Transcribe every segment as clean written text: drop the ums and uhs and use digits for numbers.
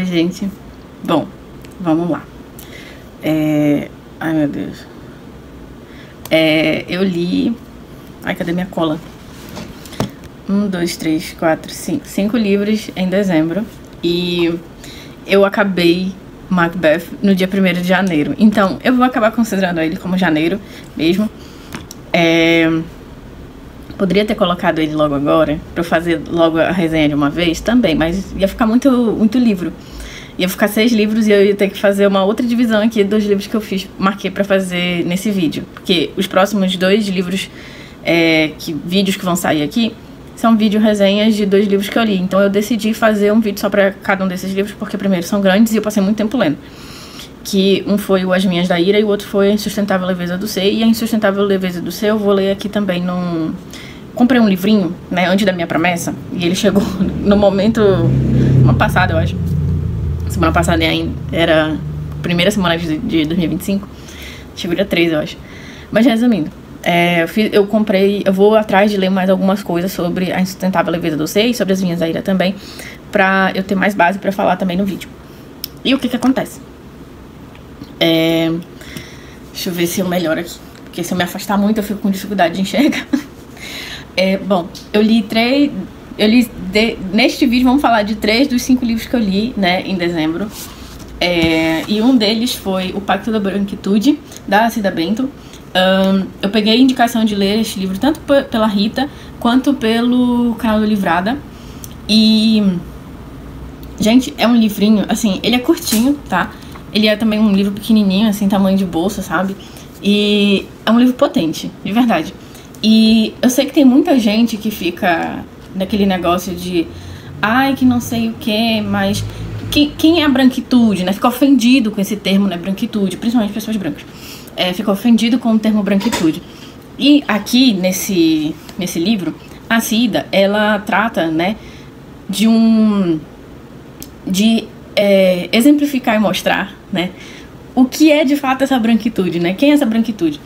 Oi, gente. Bom, vamos lá. Ai, meu Deus. Eu li... Ai, cadê minha cola? 1, 2, 3, 4, 5. 5 livros em dezembro. E eu acabei Macbeth no dia 1º de janeiro. Então, eu vou acabar considerando ele como janeiro mesmo. Poderia ter colocado ele logo agora, pra eu fazer logo a resenha de uma vez também, mas ia ficar muito livro. Ia ficar 6 livros e eu ia ter que fazer uma outra divisão aqui dos livros que eu marquei pra fazer nesse vídeo. Porque os próximos 2 livros, vídeos que vão sair aqui, são vídeo resenhas de 2 livros que eu li. Então eu decidi fazer um vídeo só pra cada um desses livros, porque primeiro são grandes e eu passei muito tempo lendo. Que um foi o As Minhas da Ira e o outro foi A Insustentável Leveza do Ser. E A Insustentável Leveza do Ser eu vou ler aqui também num... Comprei um livrinho, né, antes da minha promessa, e ele chegou no momento... Semana passada, eu acho. Semana passada ainda, era a primeira semana de 2025. Chegou dia 3, eu acho. Mas resumindo, eu comprei... Eu vou atrás de ler mais algumas coisas sobre A Insustentável Leveza do Ser e sobre As Minhas da Ira também, pra eu ter mais base pra falar também no vídeo. E o que acontece? Deixa eu ver se eu melhoro aqui, porque se eu me afastar muito eu fico com dificuldade de enxergar. Bom, eu li 3... neste vídeo vamos falar de 3 dos 5 livros que eu li, né, em dezembro. E um deles foi O Pacto da Branquitude, da Cida Bento. Eu peguei a indicação de ler este livro tanto pela Rita quanto pelo canal do Livrada. E, gente, é um livrinho, assim, ele é curtinho, tá? Ele é também um livro pequenininho, assim, tamanho de bolsa, sabe? E é um livro potente, de verdade. E eu sei que tem muita gente que fica naquele negócio de... Ai, que não sei o que, mas... Quem é a branquitude, né? Fica ofendido com esse termo, né? Branquitude, principalmente pessoas brancas. Fica ofendido com o termo branquitude. E aqui, nesse livro, a Cida, ela trata, né? De exemplificar e mostrar, né, o que é de fato essa branquitude, né? Quem é essa branquitude?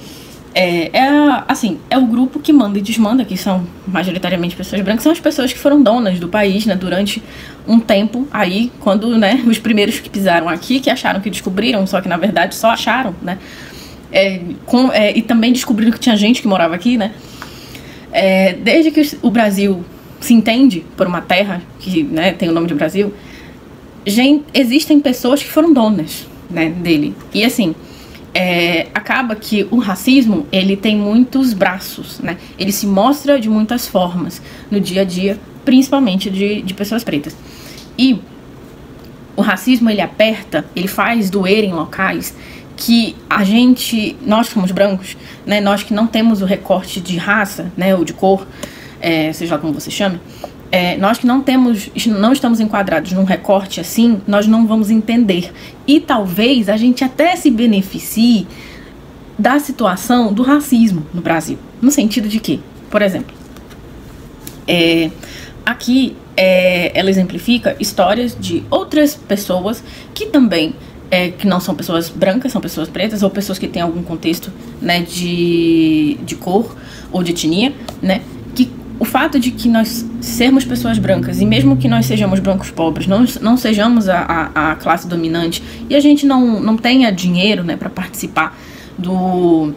Assim, é o grupo que manda e desmanda, que são majoritariamente pessoas brancas, são as pessoas que foram donas do país, né, durante um tempo aí, quando, né, os primeiros que pisaram aqui, que acharam que descobriram, só que na verdade só acharam, né, e também descobriram que tinha gente que morava aqui, né, desde que o Brasil se entende por uma terra que, né, tem o nome de Brasil, existem pessoas que foram donas, né, dele. E assim, acaba que o racismo, ele tem muitos braços, né? Ele se mostra de muitas formas no dia a dia, principalmente de pessoas pretas. E o racismo, ele aperta, ele faz doer em locais que nós somos brancos, né? Nós que não temos o recorte de raça, né, ou de cor, seja lá como você chame, nós que não estamos enquadrados num recorte assim, nós não vamos entender. E talvez a gente até se beneficie da situação do racismo no Brasil. No sentido de que, por exemplo, aqui ela exemplifica histórias de outras pessoas que também, que não são pessoas brancas, são pessoas pretas, ou pessoas que têm algum contexto, né, de cor ou de etnia, né? O fato de que nós sermos pessoas brancas, e mesmo que nós sejamos brancos pobres, não sejamos a classe dominante, e a gente não tenha dinheiro, né, para participar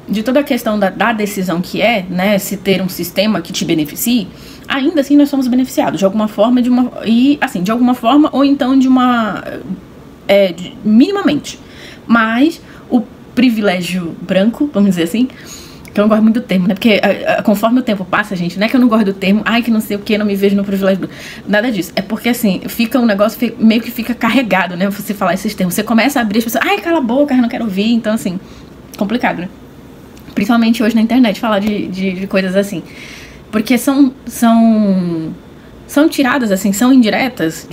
de toda a questão da decisão que né, se ter um sistema que te beneficie, ainda assim nós somos beneficiados de alguma forma, de alguma forma, ou então minimamente. Mas o privilégio branco, vamos dizer assim, que eu não gosto muito do termo, né? Porque conforme o tempo passa, gente, não é que eu não gosto do termo, ai, que não sei o que, não me vejo no privilégio. Nada disso. É porque, assim, fica um negócio, meio que fica carregado, né? Você falar esses termos. Você começa a abrir as pessoas, ai, cala a boca, eu não quero ouvir. Então, assim, complicado, né? Principalmente hoje na internet, falar de coisas assim. Porque são tiradas, assim, são diretas,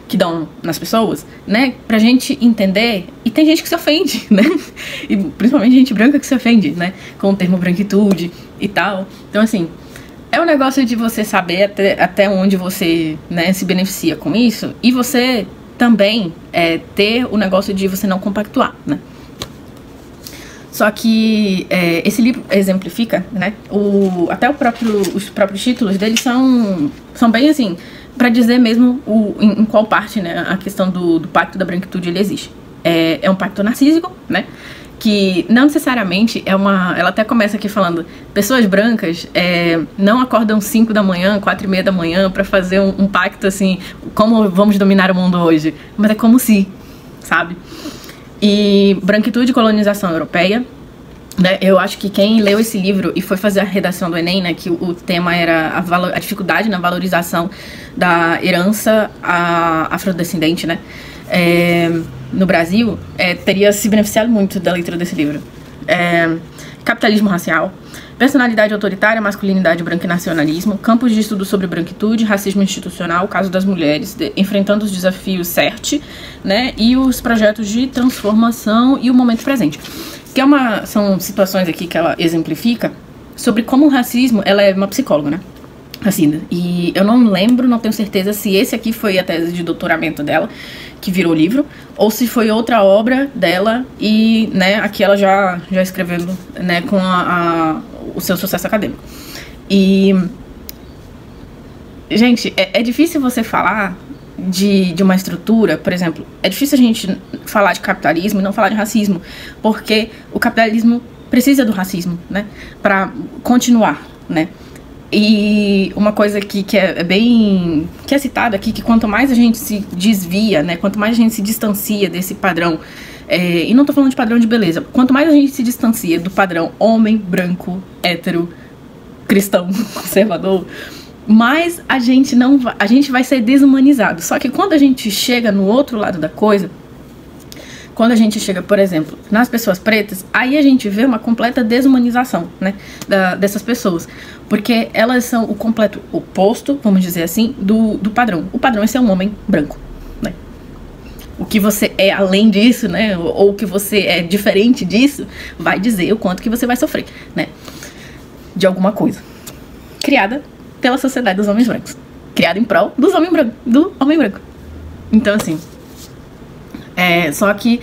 que dão nas pessoas, né, pra gente entender, e tem gente que se ofende, né, e principalmente gente branca que se ofende, né, com o termo branquitude e tal. Então, assim, é um negócio de você saber até onde você, né, se beneficia com isso, e você também ter o negócio de você não compactuar, né. Só que esse livro exemplifica, né, até os próprios títulos deles são bem assim, para dizer mesmo em qual parte, né, a questão do pacto da branquitude ele existe. É um pacto narcísico, né, que não necessariamente ela até começa aqui falando, pessoas brancas não acordam 5 da manhã, 4:30 da manhã para fazer um pacto assim, como vamos dominar o mundo hoje, mas é como se, sabe? E branquitude e colonização europeia, né? Eu acho que quem leu esse livro e foi fazer a redação do Enem, né, que o tema era a dificuldade na valorização da herança afrodescendente, né, no Brasil, teria se beneficiado muito da leitura desse livro. Capitalismo racial, personalidade autoritária, masculinidade branca e nacionalismo, campos de estudo sobre branquitude, racismo institucional, caso das mulheres, enfrentando os desafios CERT, né, e os projetos de transformação e o momento presente. Que são situações aqui que ela exemplifica sobre como o racismo, ela é uma psicóloga, né, assim, e eu não lembro, não tenho certeza se esse aqui foi a tese de doutoramento dela, que virou livro, ou se foi outra obra dela e, né, aqui ela já escrevendo, né, com o seu sucesso acadêmico. E, gente, é difícil você falar de uma estrutura, por exemplo, é difícil a gente falar de capitalismo e não falar de racismo, porque o capitalismo precisa do racismo, né, para continuar, né. E uma coisa aqui que é citada aqui, que quanto mais a gente se desvia, né, quanto mais a gente se distancia desse padrão, e não tô falando de padrão de beleza, quanto mais a gente se distancia do padrão homem, branco, hétero, cristão, conservador, mais a gente vai ser desumanizado. Só que quando a gente chega no outro lado da coisa, quando a gente chega, por exemplo, nas pessoas pretas, aí a gente vê uma completa desumanização, né, dessas pessoas. Porque elas são o completo oposto, vamos dizer assim, do padrão. O padrão é ser um homem branco, né? O que você é além disso, né, ou o que você é diferente disso, vai dizer o quanto que você vai sofrer, né, de alguma coisa. Criada pela sociedade dos homens brancos. Criada em prol do homem branco. Então, assim... só que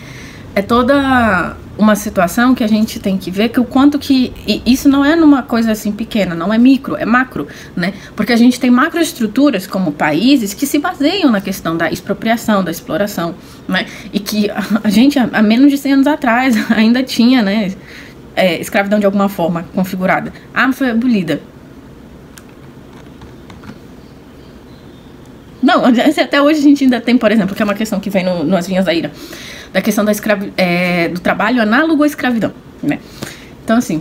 é toda uma situação que a gente tem que ver que o quanto que... E isso não é numa coisa assim pequena, não é micro, é macro, né? Porque a gente tem macroestruturas como países que se baseiam na questão da expropriação, da exploração, né? E que a gente, há menos de 100 anos atrás, ainda tinha, né, escravidão de alguma forma configurada. Foi abolida. Não, até hoje a gente ainda tem, por exemplo, que é uma questão que vem nas Vinhas da Ira, da questão do trabalho análogo à escravidão, né? Então, assim,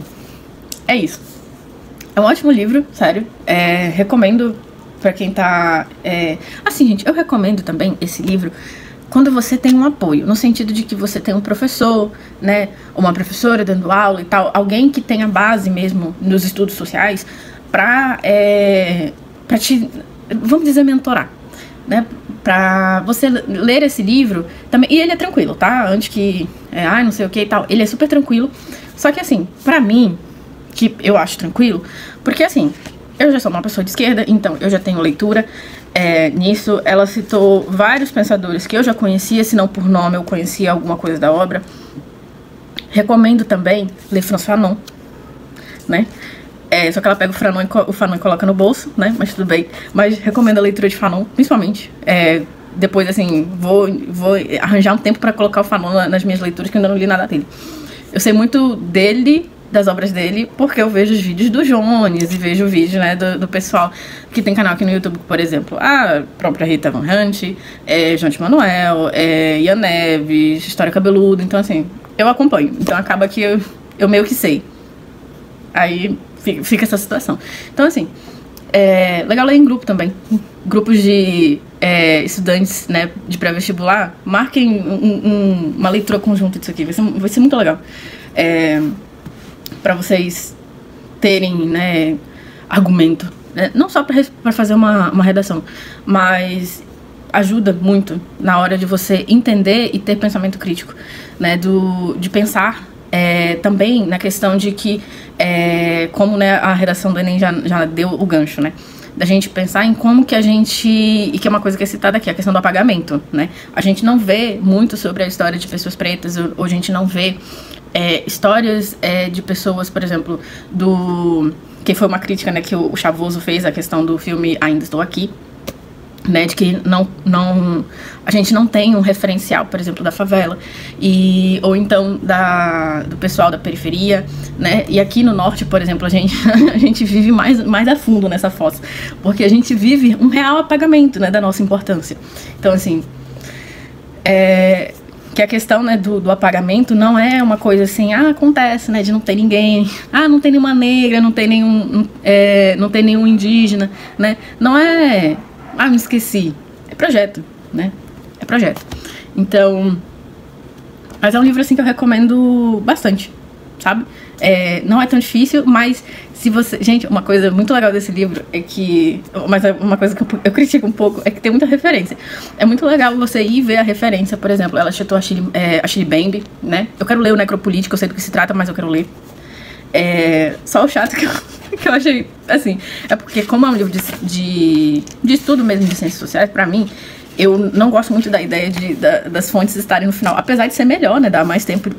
é isso. É um ótimo livro, sério. Recomendo pra quem tá... Assim, gente, eu recomendo também esse livro quando você tem um apoio, no sentido de que você tem um professor, né, uma professora dando aula e tal, alguém que tenha base mesmo nos estudos sociais pra te, vamos dizer, mentorar, né, pra você ler esse livro também. E ele é tranquilo, tá? Antes que, não sei o que e tal, ele é super tranquilo. Só que assim, pra mim, que eu acho tranquilo, porque assim, eu já sou uma pessoa de esquerda, então eu já tenho leitura nisso. Ela citou vários pensadores que eu já conhecia, se não por nome eu conhecia alguma coisa da obra. Recomendo também ler Frantz Fanon, né? Só que ela pega o Fanon e coloca no bolso, né? Mas tudo bem. Mas recomendo a leitura de Fanon, principalmente. Depois, assim, vou arranjar um tempo pra colocar o Fanon nas minhas leituras, que eu ainda não li nada dele. Eu sei muito dele, das obras dele, porque eu vejo os vídeos do Jones e vejo o vídeo, né, do pessoal que tem canal aqui no YouTube, por exemplo, a própria Rita Von Hunt, Jonte Manuel, Ian Neves, História Cabeluda. Então, assim, eu acompanho. Então acaba que eu meio que sei. Aí fica essa situação. Então, assim, legal ler em grupo também. Grupos de estudantes, né, de pré-vestibular, marquem uma leitura conjunta disso aqui. Vai ser muito legal. Para vocês terem, né, argumento. Né? Não só para fazer uma redação, mas ajuda muito na hora de você entender e ter pensamento crítico, né, de pensar também na questão de que, como, né, a redação do Enem já deu o gancho, né, da gente pensar em como que a gente, e que é uma coisa que é citada aqui, a questão do apagamento, né, a gente não vê muito sobre a história de pessoas pretas, ou a gente não vê histórias de pessoas, por exemplo, que foi uma crítica, né, que o Chavoso fez, a questão do filme Ainda Estou Aqui, né, de que a gente não tem um referencial, por exemplo, da favela, ou então do pessoal da periferia, né, e aqui no norte, por exemplo, a gente vive mais a fundo nessa fossa, porque a gente vive um real apagamento, né, da nossa importância. Então, assim, que a questão, né, do apagamento não é uma coisa assim, acontece, né, de não ter ninguém, não tem nenhuma negra, não tem nenhum indígena, né, não é... me esqueci. É projeto, né? É projeto. Então, mas é um livro, assim, que eu recomendo bastante, sabe? Não é tão difícil, mas se você... Gente, uma coisa muito legal desse livro é que... Mas uma coisa que eu critico um pouco é que tem muita referência. É muito legal você ir ver a referência, por exemplo, ela citou a Shirley Bembe, né? Eu quero ler o Necropolítica, eu sei do que se trata, mas eu quero ler. Só o chato que eu achei, assim, é porque como é um livro de estudo mesmo de ciências sociais, pra mim, eu não gosto muito da ideia das fontes estarem no final, apesar de ser melhor, né, dar mais tempo,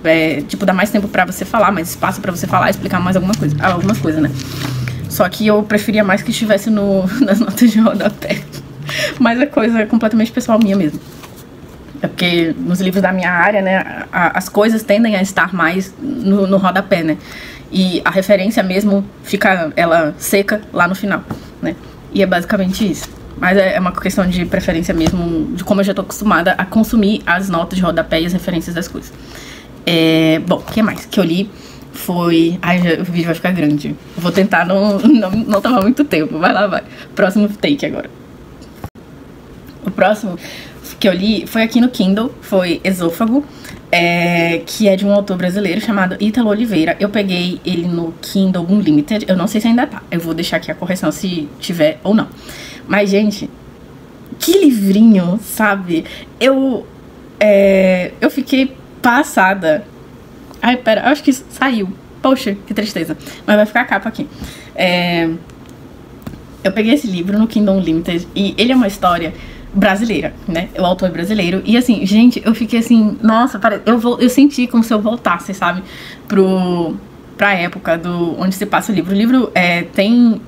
dar mais tempo pra você falar, mais espaço pra você falar, explicar mais algumas coisas, né. Só que eu preferia mais que estivesse nas notas de rodapé, mas é coisa completamente pessoal minha mesmo. É porque nos livros da minha área, né, as coisas tendem a estar mais no rodapé, né. E a referência mesmo fica ela seca lá no final, né? E é basicamente isso. Mas é uma questão de preferência mesmo, de como eu já tô acostumada a consumir as notas de rodapé e as referências das coisas. Bom, o que mais que eu li foi... o vídeo vai ficar grande. Eu vou tentar não tomar muito tempo. Vai lá, vai. Próximo take agora. O próximo que eu li foi aqui no Kindle, foi Esôfago. Que é de um autor brasileiro chamado Ítalo Oliveira. Eu peguei ele no Kindle Unlimited. Eu não sei se ainda tá. Eu vou deixar aqui a correção se tiver ou não. Mas, gente, que livrinho, sabe? Eu fiquei passada. Ai, pera, eu acho que saiu. Poxa, que tristeza. Mas vai ficar a capa aqui. Eu peguei esse livro no Kindle Unlimited e ele é uma história brasileira, né? O autor é brasileiro. E assim, gente, eu fiquei assim, nossa, eu senti como se eu voltasse, sabe? Pra época onde se passa o livro. O livro tem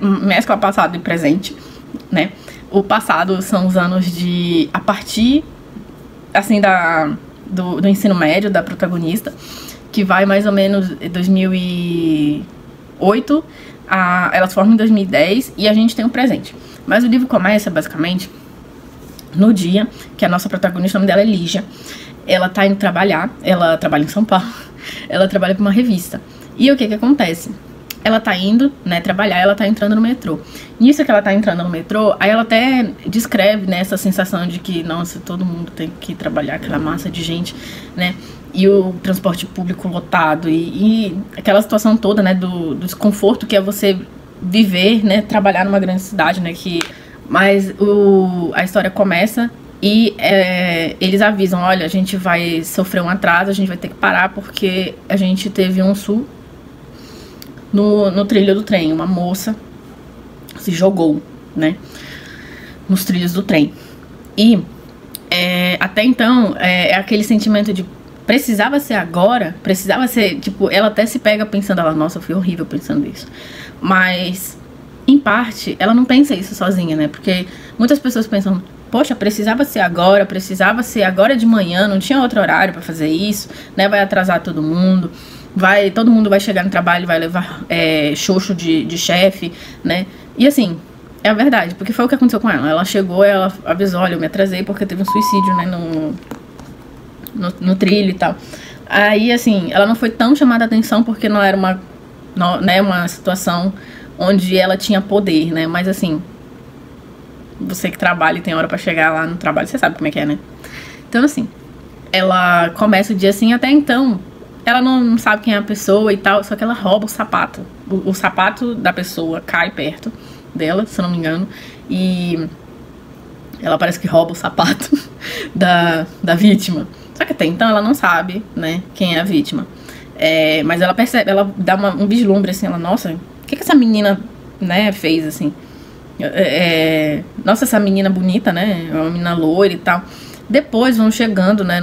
mescla passado e presente, né? O passado são os anos a partir, assim, do ensino médio da protagonista, que vai mais ou menos 2008, ela se forma em 2010 e a gente tem o presente. Mas o livro começa, basicamente, no dia que a nossa protagonista, o nome dela é Lígia, ela tá indo trabalhar, ela trabalha em São Paulo, ela trabalha pra uma revista. E o que que acontece? Ela tá indo, né, trabalhar, ela tá entrando no metrô. Nisso que ela tá entrando no metrô, aí ela até descreve, né, essa sensação de que, nossa, todo mundo tem que trabalhar, aquela massa de gente, né, e o transporte público lotado, e aquela situação toda, né, do desconforto que é você viver, né, trabalhar numa grande cidade, né, mas a história começa e eles avisam, olha, a gente vai sofrer um atraso, a gente vai ter que parar porque a gente teve um sul no trilho do trem. Uma moça se jogou, né, nos trilhos do trem. E até então, aquele sentimento de precisava ser agora, precisava ser, tipo, ela até se pega pensando, nossa, eu fui horrível pensando isso. Mas, em parte, ela não pensa isso sozinha, né? Porque muitas pessoas pensam, poxa, precisava ser agora de manhã, não tinha outro horário pra fazer isso, né? Vai atrasar todo mundo, todo mundo vai chegar no trabalho, vai levar xoxo de chefe, né? E assim, é a verdade, porque foi o que aconteceu com ela. Ela chegou, ela avisou, olha, eu me atrasei porque teve um suicídio, né, no trilho e tal. Aí, assim, ela não foi tão chamada a atenção porque não era uma situação onde ela tinha poder, né? Mas, assim, você que trabalha e tem hora pra chegar lá no trabalho, você sabe como é que é, né? Então, assim, ela começa o dia assim, até então, ela não sabe quem é a pessoa e tal, só que ela rouba o sapato. O sapato da pessoa cai perto dela, se eu não me engano, e ela parece que rouba o sapato da vítima. Só que até então ela não sabe, né, quem é a vítima. Mas ela percebe, ela dá um vislumbre assim, ela, nossa, o que essa menina, né, fez, assim. Nossa, essa menina bonita, né, é uma menina loira e tal. Depois vão chegando, né,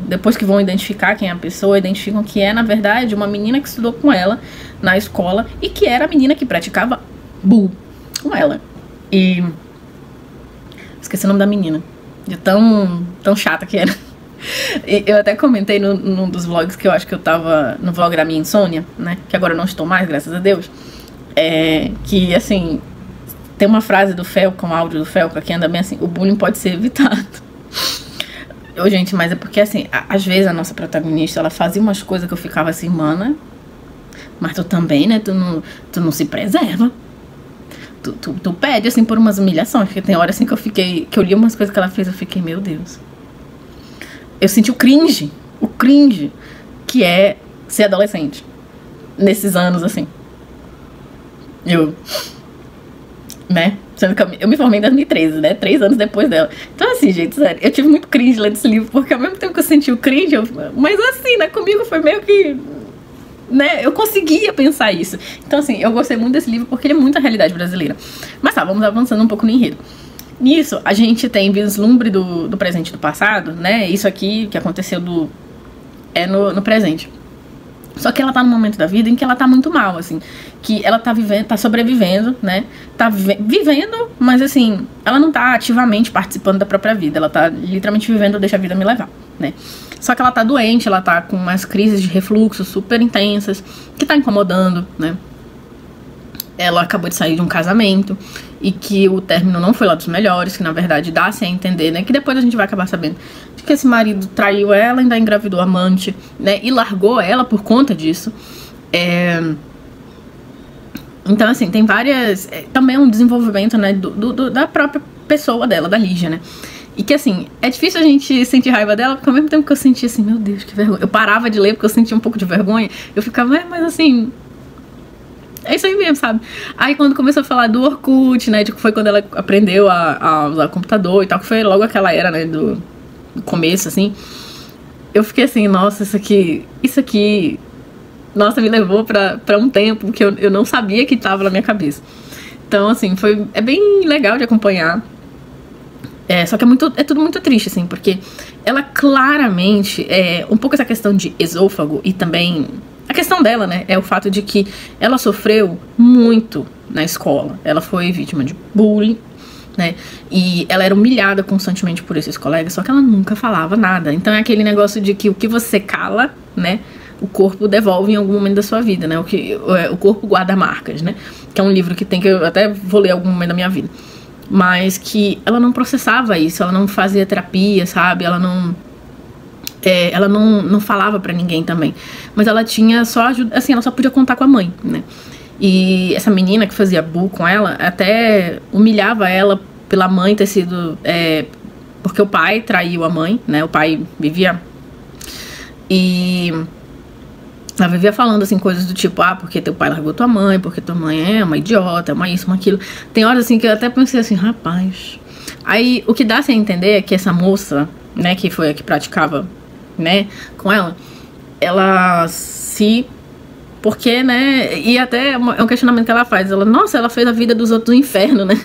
depois que vão identificar quem é a pessoa, identificam que é, na verdade, uma menina que estudou com ela na escola e que era a menina que praticava bullying com ela. E Esqueci o nome da menina. De tão chata que era. E eu até comentei num dos vlogs que eu acho que eu tava no vlog da minha insônia, né? Que agora eu não estou mais, graças a Deus. Que, assim, tem uma frase do Felca, um áudio do Felca, que anda bem assim: o bullying pode ser evitado. Ô, gente, mas é porque, assim, às vezes a nossa protagonista, ela fazia umas coisas que eu ficava assim, mana, mas tu também, né? Tu não se preserva. Tu pede, assim, por umas humilhações. Porque tem hora, assim, que eu li umas coisas que ela fez, eu fiquei, meu Deus. Eu senti o cringe que é ser adolescente. Nesses anos, assim. Né? Sendo que eu me formei em 2013, né? 3 anos depois dela. Então, assim, gente, sério, eu tive muito cringe lendo esse livro, porque ao mesmo tempo que eu senti o cringe, mas assim, né? Comigo foi meio que... né? Eu conseguia pensar isso. Então, assim, eu gostei muito desse livro porque ele é muito a realidade brasileira. Mas tá, vamos avançando um pouco no enredo. Nisso, a gente tem vislumbre do presente e do passado, né? Isso aqui que aconteceu no presente. Só que ela tá num momento da vida em que ela tá muito mal, assim. Que ela tá vivendo, tá sobrevivendo, né? Tá vivendo, mas assim, ela não tá ativamente participando da própria vida. Ela tá literalmente vivendo, deixa a vida me levar, né? Só que ela tá doente, ela tá com umas crises de refluxo super intensas, que tá incomodando, né? Ela acabou de sair de um casamento e que o término não foi lá dos melhores, que na verdade dá-se a entender, né? Que depois a gente vai acabar sabendo de que esse marido traiu ela, ainda engravidou a amante, né? E largou ela por conta disso. Então, assim, tem várias... também um desenvolvimento, né? Da própria pessoa dela, da Lígia, né? E que, assim, é difícil a gente sentir raiva dela, porque ao mesmo tempo que eu sentia assim, meu Deus, que vergonha. Eu parava de ler porque eu sentia um pouco de vergonha. Eu ficava, mas assim... é isso aí mesmo, sabe? Aí quando começou a falar do Orkut, né? De que foi quando ela aprendeu a usar o computador e tal, que foi logo aquela era, né? Do começo, assim. Eu fiquei assim, nossa, isso aqui... nossa, me levou pra um tempo que eu não sabia que tava na minha cabeça. Então, assim, é bem legal de acompanhar. Só que é tudo muito triste, assim, porque ela claramente... um pouco essa questão de esôfago e também... a questão dela, né, é o fato de que ela sofreu muito na escola. Ela foi vítima de bullying, né, e ela era humilhada constantemente por esses colegas, só que ela nunca falava nada. Então é aquele negócio de que o que você cala, né, o corpo devolve em algum momento da sua vida, né, o corpo guarda marcas, né, que é um livro que eu até vou ler em algum momento da minha vida. Mas que ela não processava isso, ela não fazia terapia, sabe, ela não falava pra ninguém também. Mas ela tinha só ajuda, assim, ela só podia contar com a mãe, né? E essa menina que fazia bullying com ela até humilhava ela pela mãe ter sido... porque o pai traiu a mãe, né? O pai vivia... e ela vivia falando, assim, coisas do tipo, porque teu pai largou tua mãe, porque tua mãe é uma idiota, é uma isso, uma aquilo. Tem horas, assim, que eu até pensei assim, rapaz... Aí, o que dá a entender é que essa moça, né, que foi a que praticava, né, com ela porque, né, e até é um questionamento que ela faz, nossa, ela fez a vida dos outros no inferno, né,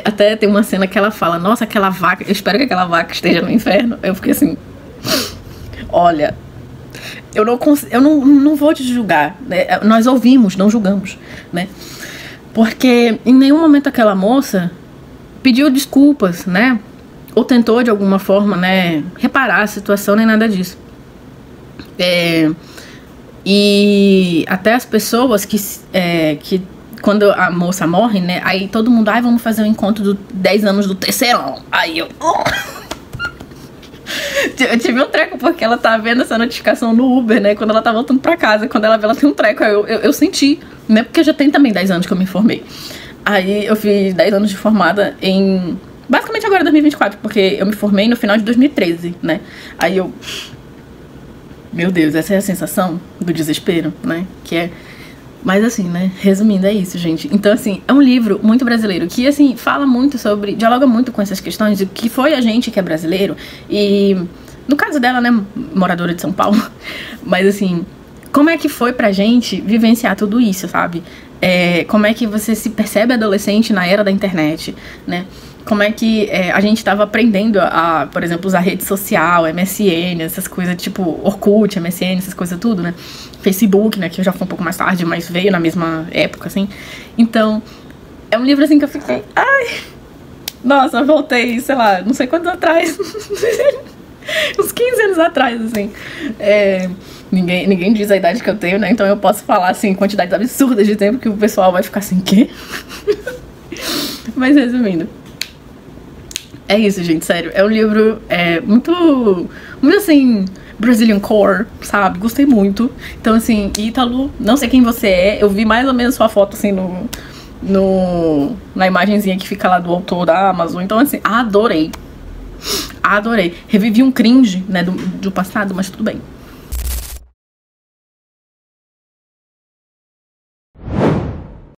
até tem uma cena que ela fala, nossa, aquela vaca, eu espero que aquela vaca esteja no inferno. Eu fiquei assim, olha, eu não vou te julgar, né? Nós ouvimos, não julgamos, né, porque em nenhum momento aquela moça pediu desculpas, né, ou tentou de alguma forma, né, reparar a situação, nem nada disso. E até as pessoas que quando a moça morre, né, aí todo mundo, vamos fazer um encontro dos 10 anos do terceirão. Aí eu tive um treco, porque ela tá vendo essa notificação no Uber, né, quando ela tá voltando pra casa, quando ela vê, ela tem um treco, aí eu senti, né, porque já tem também 10 anos que eu me formei. Aí eu fiz 10 anos de formada basicamente agora 2024, porque eu me formei no final de 2013, né? Aí eu... meu Deus, essa é a sensação do desespero, né? Mas assim, né? Resumindo, é isso, gente. Então, assim, é um livro muito brasileiro, que, assim, fala muito sobre... dialoga muito com essas questões de que foi a gente que é brasileiro. E, no caso dela, né? Moradora de São Paulo. Mas, assim, como é que foi pra gente vivenciar tudo isso, sabe? Como é que você se percebe adolescente na era da internet, né? Como é que a gente estava aprendendo por exemplo, usar rede social, MSN, essas coisas, tipo Orkut, MSN, essas coisas tudo, né? Facebook, né, que já foi um pouco mais tarde, mas veio na mesma época, assim. Então, é um livro, assim, que eu fiquei... Nossa, eu voltei, sei lá, não sei quantos atrás. Uns 15 anos atrás, assim. Ninguém diz a idade que eu tenho, né? Então eu posso falar, assim, quantidades absurdas de tempo que o pessoal vai ficar assim, quê? Mas resumindo. É isso, gente, sério. É um livro muito assim, Brazilian core, sabe? Gostei muito. Então, assim, Ítalo, não sei quem você é. Eu vi mais ou menos sua foto, assim, na imagenzinha que fica lá do autor da Amazon. Então, assim, adorei. Adorei. Revivi um cringe, né, do passado, mas tudo bem.